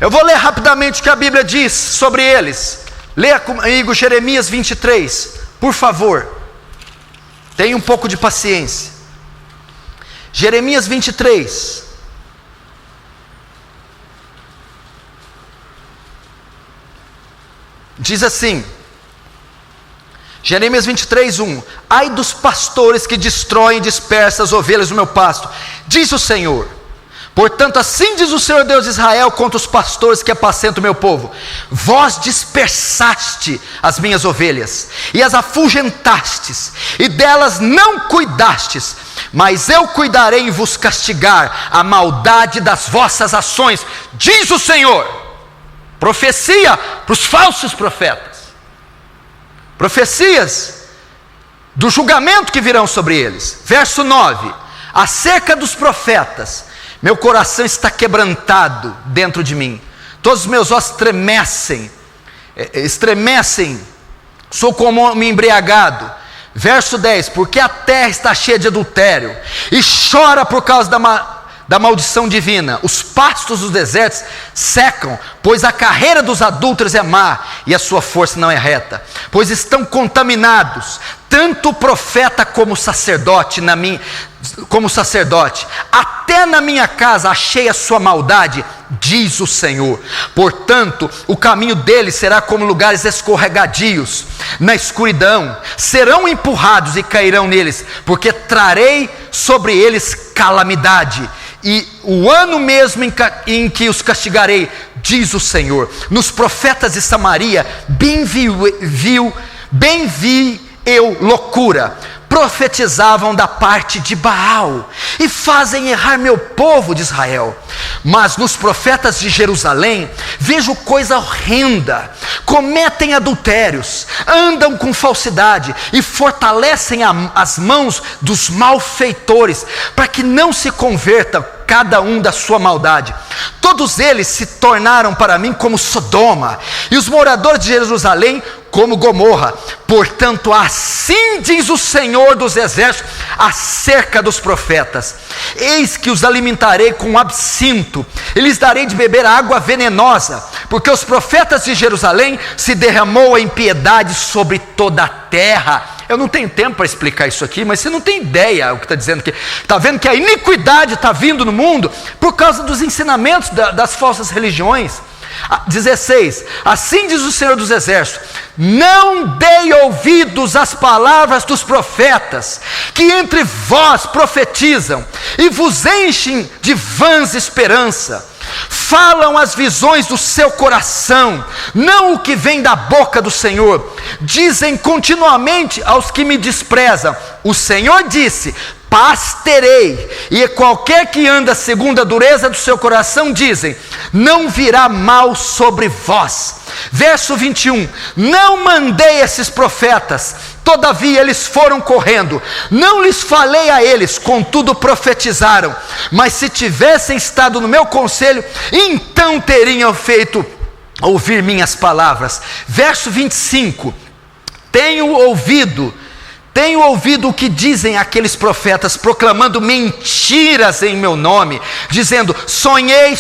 Eu vou ler rapidamente o que a Bíblia diz sobre eles. Leia comigo Jeremias 23, por favor. Tenha um pouco de paciência. Jeremias 23. Diz assim, Jeremias 23:1: ai dos pastores que destroem e dispersam as ovelhas do meu pasto, diz o Senhor. Portanto, assim diz o Senhor Deus de Israel contra os pastores que apacentam o meu povo: vós dispersaste as minhas ovelhas, e as afugentastes, e delas não cuidastes, mas eu cuidarei em vos castigar a maldade das vossas ações, diz o Senhor. Profecia para os falsos profetas, profecias do julgamento que virão sobre eles. Verso 9: acerca dos profetas, meu coração está quebrantado dentro de mim, todos os meus ossos estremecem, sou como homem embriagado. Verso 10: porque a terra está cheia de adultério, e chora por causa da maldição divina. Os pastos dos desertos secam, pois a carreira dos adúlteros é má, e a sua força não é reta. Pois estão contaminados, tanto o profeta como o sacerdote, até na minha casa achei a sua maldade, diz o Senhor. Portanto, o caminho deles será como lugares escorregadios, na escuridão, serão empurrados e cairão neles, porque trarei sobre eles calamidade, e o ano mesmo em que os castigarei, diz o Senhor. Nos profetas de Samaria, bem vi eu loucura, profetizavam da parte de Baal, e fazem errar meu povo de Israel. Mas nos profetas de Jerusalém, vejo coisa horrenda: cometem adultérios, andam com falsidade, e fortalecem as mãos dos malfeitores, para que não se converta cada um da sua maldade. Todos eles se tornaram para mim como Sodoma, e os moradores de Jerusalém como Gomorra. Portanto, assim diz o Senhor dos Exércitos acerca dos profetas: eis que os alimentarei com absinto, e lhes darei de beber água venenosa, porque os profetas de Jerusalém se derramou a impiedade sobre toda a terra. Eu não tenho tempo para explicar isso aqui, mas você não tem ideia o que está dizendo aqui. Está vendo que a iniquidade está vindo no mundo por causa dos ensinamentos das falsas religiões. 16: assim diz o Senhor dos Exércitos: não dei ouvidos às palavras dos profetas, que entre vós profetizam, e vos enchem de vãs esperança. Falam as visões do seu coração, não o que vem da boca do Senhor. Dizem continuamente aos que me desprezam: o Senhor disse, paz terei. E qualquer que anda segundo a dureza do seu coração, dizem, não virá mal sobre vós. Verso 21: não mandei esses profetas, todavia eles foram correndo. Não lhes falei a eles, contudo profetizaram. Mas se tivessem estado no meu conselho, então teriam feito ouvir minhas palavras. Verso 25: tenho ouvido o que dizem aqueles profetas, proclamando mentiras em meu nome, dizendo, sonhei.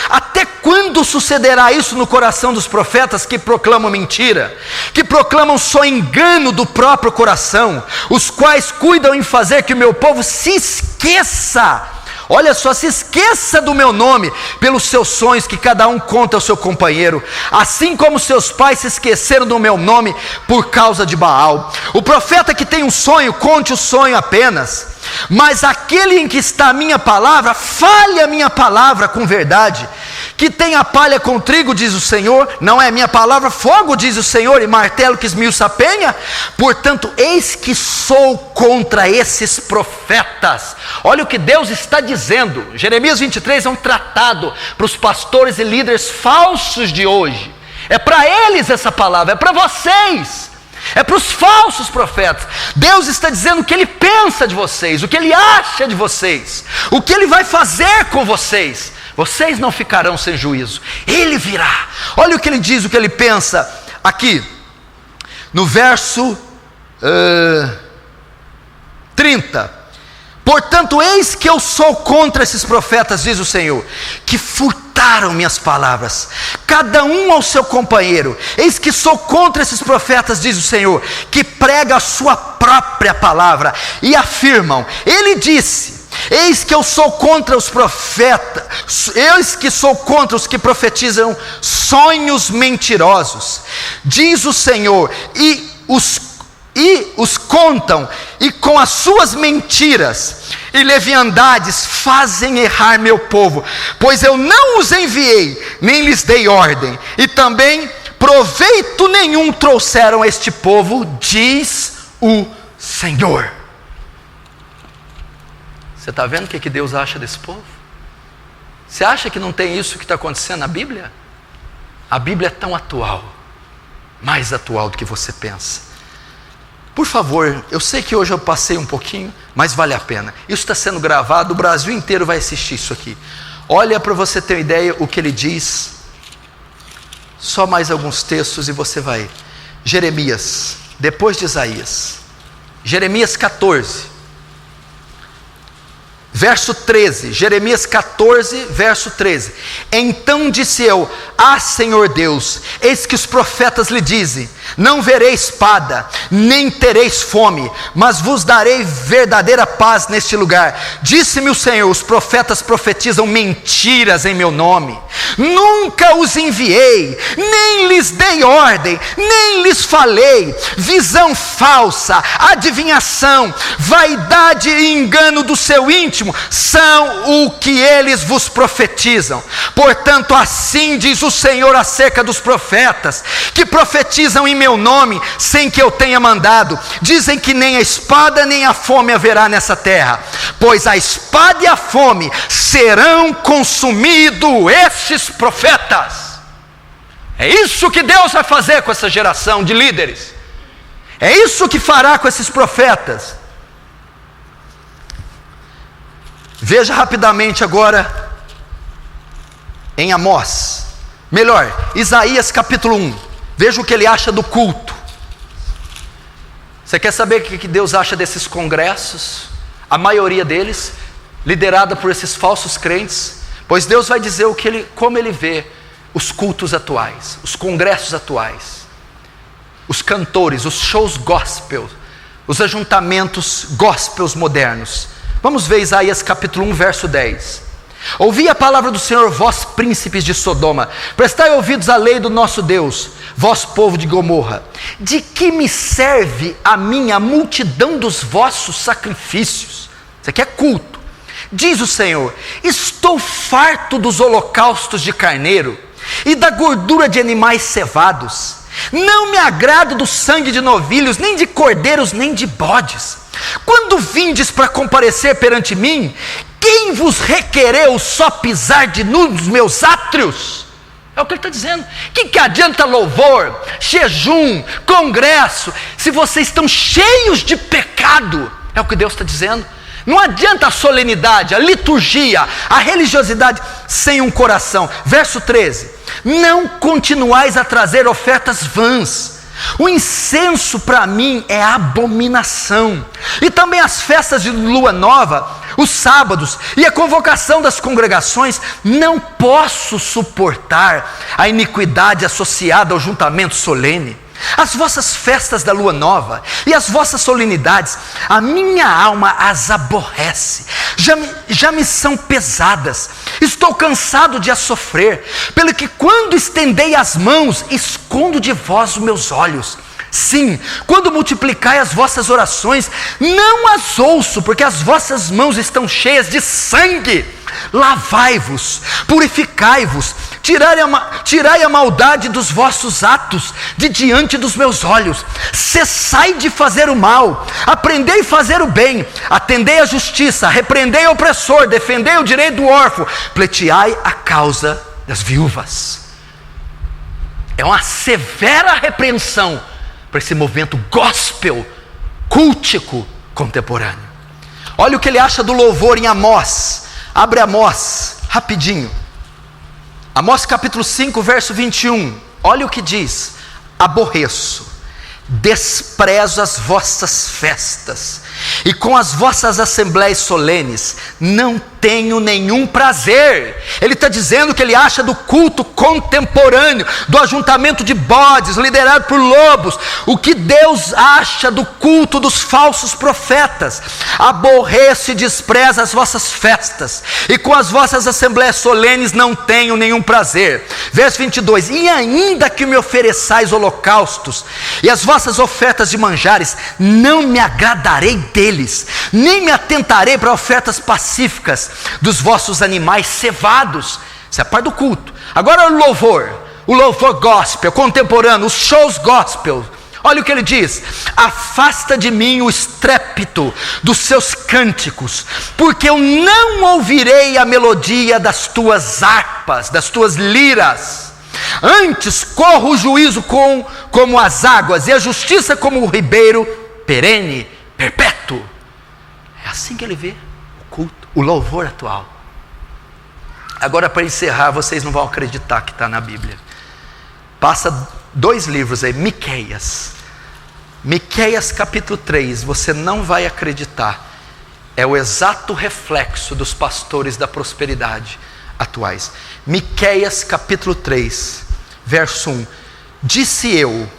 Até quando sucederá isso no coração dos profetas que proclamam mentira, que proclamam só engano do próprio coração, os quais cuidam em fazer que o meu povo se esqueça? Olha só, se esqueça do meu nome pelos seus sonhos que cada um conta ao seu companheiro, assim como seus pais se esqueceram do meu nome por causa de Baal. O profeta que tem um sonho, conte o sonho apenas, mas aquele em que está a minha palavra, fale a minha palavra com verdade. Que tem a palha com trigo, diz o Senhor, não é minha palavra fogo, diz o Senhor, e martelo que esmiuça a penha? Portanto, eis que sou contra esses profetas. Olha o que Deus está dizendo. Jeremias 23 é um tratado para os pastores e líderes falsos de hoje. É para eles essa palavra, é para vocês, é para os falsos profetas. Deus está dizendo o que Ele pensa de vocês, o que Ele acha de vocês, o que Ele vai fazer com vocês. Vocês não ficarão sem juízo, Ele virá. Olha o que Ele diz, o que Ele pensa aqui, no verso 30. Portanto, eis que eu sou contra esses profetas, diz o Senhor, que furtaram minhas palavras, cada um ao seu companheiro. Eis que sou contra esses profetas, diz o Senhor, que prega a sua própria palavra e afirmam: ele disse. Eis que eu sou contra os profetas, eis que sou contra os que profetizam sonhos mentirosos, diz o Senhor, e os contam, e com as suas mentiras e leviandades fazem errar meu povo, pois eu não os enviei, nem lhes dei ordem, e também proveito nenhum trouxeram a este povo, diz o Senhor. Você está vendo o que Deus acha desse povo? Você acha que não tem isso que está acontecendo na Bíblia? A Bíblia é tão atual, mais atual do que você pensa. Por favor, eu sei que hoje eu passei um pouquinho, mas vale a pena. Isso está sendo gravado, o Brasil inteiro vai assistir isso aqui. Olha para você ter uma ideia o que ele diz. Só mais alguns textos e você vai. Jeremias, depois de Isaías. Jeremias 14. Verso 13, Jeremias 14, verso 13. Então disse eu: ah, Senhor Deus, eis que os profetas lhe dizem: não verei espada, nem tereis fome, mas vos darei verdadeira paz neste lugar. Disse-me o Senhor: os profetas profetizam mentiras em meu nome. Nunca os enviei, nem lhes dei ordem, nem lhes falei. Visão falsa, adivinhação, vaidade e engano do seu íntimo são o que eles vos profetizam. Portanto, assim diz o Senhor acerca dos profetas que profetizam em meu nome sem que eu tenha mandado. Dizem que nem a espada nem a fome haverá nessa terra, pois a espada e a fome serão consumidos estes profetas. É isso que Deus vai fazer com essa geração de líderes. É isso que fará com esses profetas. Veja rapidamente agora em Amós, melhor, Isaías capítulo 1. Veja o que ele acha do culto. Você quer saber o que Deus acha desses congressos? A maioria deles liderada por esses falsos crentes. Pois Deus vai dizer como ele vê os cultos atuais, os congressos atuais, os cantores, os shows gospel, os ajuntamentos gospels modernos. Vamos ver Isaías capítulo 1, verso 10. Ouvi a palavra do Senhor, vós príncipes de Sodoma, prestai ouvidos à lei do nosso Deus, vós povo de Gomorra. De que me serve a mim a multidão dos vossos sacrifícios? Isso aqui é culto. Diz o Senhor: estou farto dos holocaustos de carneiro e da gordura de animais cevados. Não me agrado do sangue de novilhos, nem de cordeiros, nem de bodes. Quando vindes para comparecer perante mim, quem vos requereu só pisar de nu nos meus átrios? É o que ele está dizendo. Que adianta louvor, jejum, congresso, se vocês estão cheios de pecado? É o que Deus está dizendo. Não adianta a solenidade, a liturgia, a religiosidade sem um coração. Verso 13: não continuais a trazer ofertas vãs. O incenso para mim é abominação, e também as festas de lua nova, os sábados e a convocação das congregações. Não posso suportar a iniquidade associada ao juntamento solene. As vossas festas da lua nova e as vossas solenidades, a minha alma as aborrece, já me são pesadas. Estou cansado de as sofrer, pelo que quando estendei as mãos, escondo de vós os meus olhos. Sim, quando multiplicai as vossas orações, não as ouço, porque as vossas mãos estão cheias de sangue. Lavai-vos, purificai-vos, tirai a maldade dos vossos atos de diante dos meus olhos. Cessai de fazer o mal, aprendei a fazer o bem, atendei a justiça, repreendei o opressor, defendei o direito do órfão, pleiteai a causa das viúvas. É uma severa repreensão para esse movimento gospel, cultico, contemporâneo. Olha o que ele acha do louvor em Amós. Abre Amós, rapidinho. Amós capítulo 5, verso 21. Olha o que diz: aborreço, desprezo as vossas festas, e com as vossas assembleias solenes não tenho nenhum prazer. Ele está dizendo que ele acha do culto contemporâneo, do ajuntamento de bodes, liderado por lobos, o que Deus acha do culto dos falsos profetas. Aborreço e desprezo as vossas festas, e com as vossas assembleias solenes não tenho nenhum prazer. Verso 22, e ainda que me ofereçais holocaustos, e as vossas ofertas de manjares, não me agradarei deles, nem me atentarei para ofertas pacíficas dos vossos animais cevados. Isso é a parte do culto. Agora o louvor gospel, contemporâneo, os shows gospel. Olha o que ele diz: afasta de mim o estrépito dos seus cânticos, porque eu não ouvirei a melodia das tuas harpas, das tuas liras. Antes corra o juízo como as águas, e a justiça como o ribeiro perene, perpétuo. É assim que ele vê o culto, o louvor atual. Agora, para encerrar, vocês não vão acreditar que está na Bíblia. Passa 2 livros aí, Miqueias capítulo 3, você não vai acreditar. É o exato reflexo dos pastores da prosperidade atuais. Miqueias capítulo 3, verso 1. Disse eu: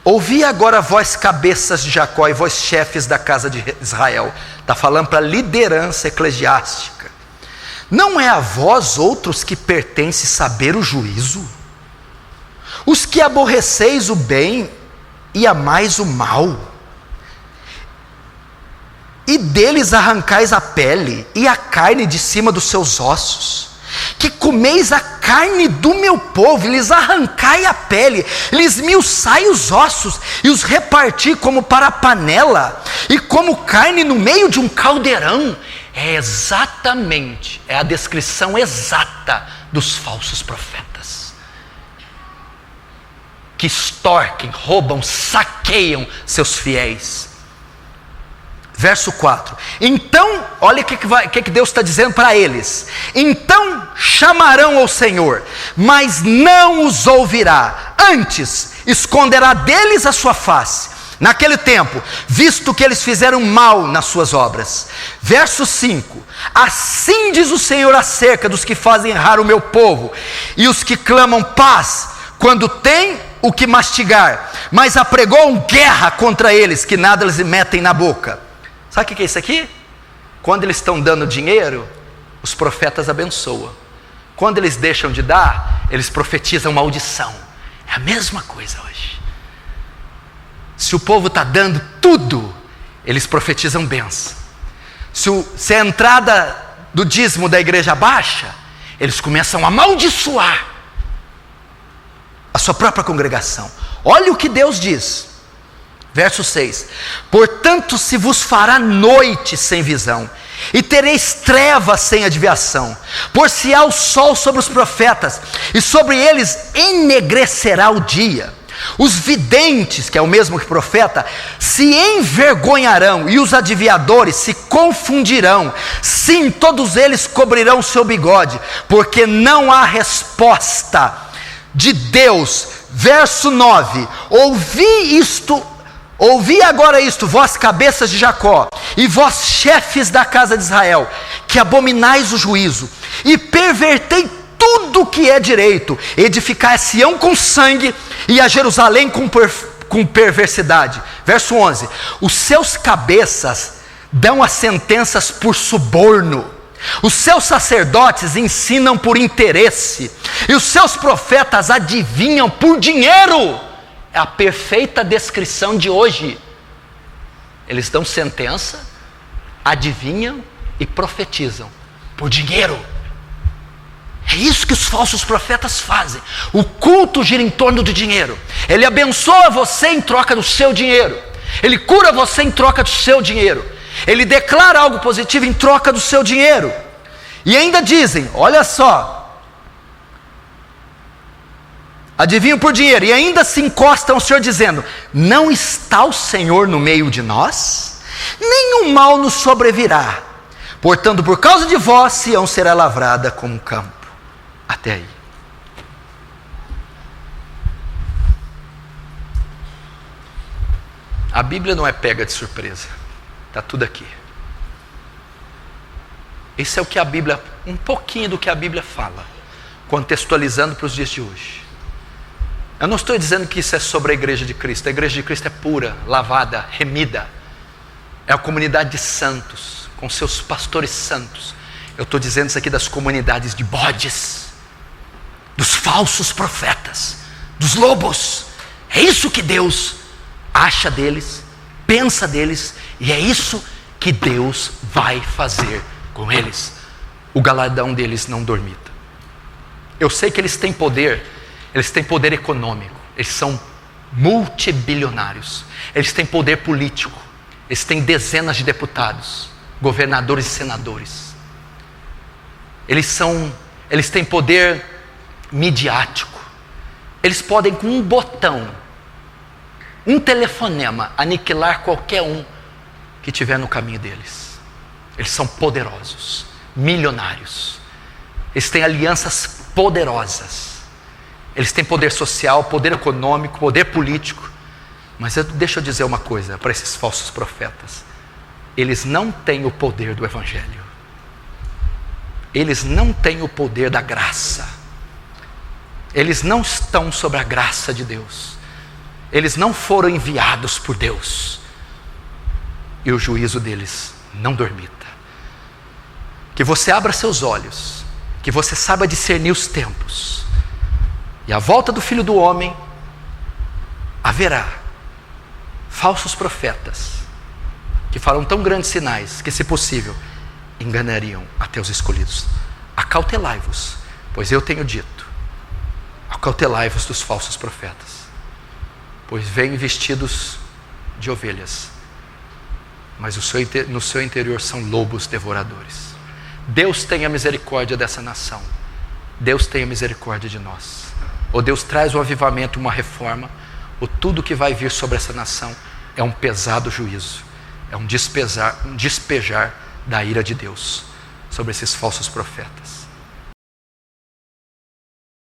ouvi agora vós cabeças de Jacó e vós chefes da casa de Israel. Está falando para a liderança eclesiástica. Não é a vós outros que pertence saber o juízo? Os que aborreceis o bem e amais o mal, e deles arrancais a pele e a carne de cima dos seus ossos, que comeis a carne do meu povo, e lhes arrancai a pele, lhes miuçai os ossos, e os reparti como para a panela, e como carne no meio de um caldeirão. É a descrição exata dos falsos profetas, que extorquem, roubam, saqueiam seus fiéis. Verso 4, então, olha o que Deus está dizendo para eles: então chamarão ao Senhor, mas não os ouvirá, antes esconderá deles a sua face, naquele tempo, visto que eles fizeram mal nas suas obras. Verso 5, assim diz o Senhor acerca dos que fazem errar o meu povo, e os que clamam paz, quando tem o que mastigar, mas apregoam guerra contra eles, que nada lhes metem na boca. Sabe o que é isso aqui? Quando eles estão dando dinheiro, os profetas abençoam. Quando eles deixam de dar, eles profetizam maldição. É a mesma coisa hoje. Se o povo está dando tudo, eles profetizam bênção. Se a entrada do dízimo da igreja baixa, eles começam a amaldiçoar a sua própria congregação. Olha o que Deus diz. Verso 6, portanto se vos fará noite sem visão, e tereis trevas sem adivinhação, por-se-á o sol sobre os profetas, e sobre eles enegrecerá o dia. Os videntes, que é o mesmo que profeta, se envergonharão, e os adivinhadores se confundirão. Sim, todos eles cobrirão o seu bigode, porque não há resposta de Deus. Verso 9, ouvi agora isto, vós cabeças de Jacó, e vós chefes da casa de Israel, que abominais o juízo, e pervertei tudo que é direito, edificai a Sião com sangue, e a Jerusalém com perversidade. Verso 11, os seus cabeças dão as sentenças por suborno, os seus sacerdotes ensinam por interesse, e os seus profetas adivinham por dinheiro. É a perfeita descrição de hoje. Eles dão sentença, adivinham e profetizam por dinheiro. É isso que os falsos profetas fazem. O culto gira em torno do dinheiro. Ele abençoa você em troca do seu dinheiro. Ele cura você em troca do seu dinheiro. Ele declara algo positivo em troca do seu dinheiro. E ainda dizem, olha só, adivinham por dinheiro, e ainda se encostam ao Senhor dizendo: não está o Senhor no meio de nós? Nenhum mal nos sobrevirá. Portanto, por causa de vós, Sião será lavrada como um campo. Até aí. A Bíblia não é pega de surpresa. Está tudo aqui. Isso é o que a Bíblia, um pouquinho do que a Bíblia fala, contextualizando para os dias de hoje. Eu não estou dizendo que isso é sobre a igreja de Cristo. A igreja de Cristo é pura, lavada, remida. É a comunidade de santos, com seus pastores santos. Eu estou dizendo isso aqui das comunidades de bodes, dos falsos profetas, dos lobos. É isso que Deus acha deles, pensa deles, e é isso que Deus vai fazer com eles. O galardão deles não dormita. Eu sei que eles têm poder econômico, eles são multibilionários, eles têm poder político, eles têm dezenas de deputados, governadores e senadores. Eles têm poder midiático. Eles podem, com um botão, um telefonema, aniquilar qualquer um que estiver no caminho deles. Eles são poderosos, milionários. Eles têm alianças poderosas. Eles têm poder social, poder econômico, poder político. Mas deixa eu dizer uma coisa para esses falsos profetas. Eles não têm o poder do Evangelho. Eles não têm o poder da graça. Eles não estão sobre a graça de Deus. Eles não foram enviados por Deus. E o juízo deles não dormita. Que você abra seus olhos, que você saiba discernir os tempos. E à volta do Filho do Homem haverá falsos profetas que farão tão grandes sinais que, se possível, enganariam até os escolhidos. Acautelai-vos, pois eu tenho dito. Acautelai-vos dos falsos profetas, pois vêm vestidos de ovelhas, mas no seu interior são lobos devoradores. Deus tenha misericórdia dessa nação. Deus tenha misericórdia de nós. Ou Deus traz um avivamento, uma reforma, ou tudo que vai vir sobre essa nação é um pesado juízo, é um despejar da ira de Deus sobre esses falsos profetas.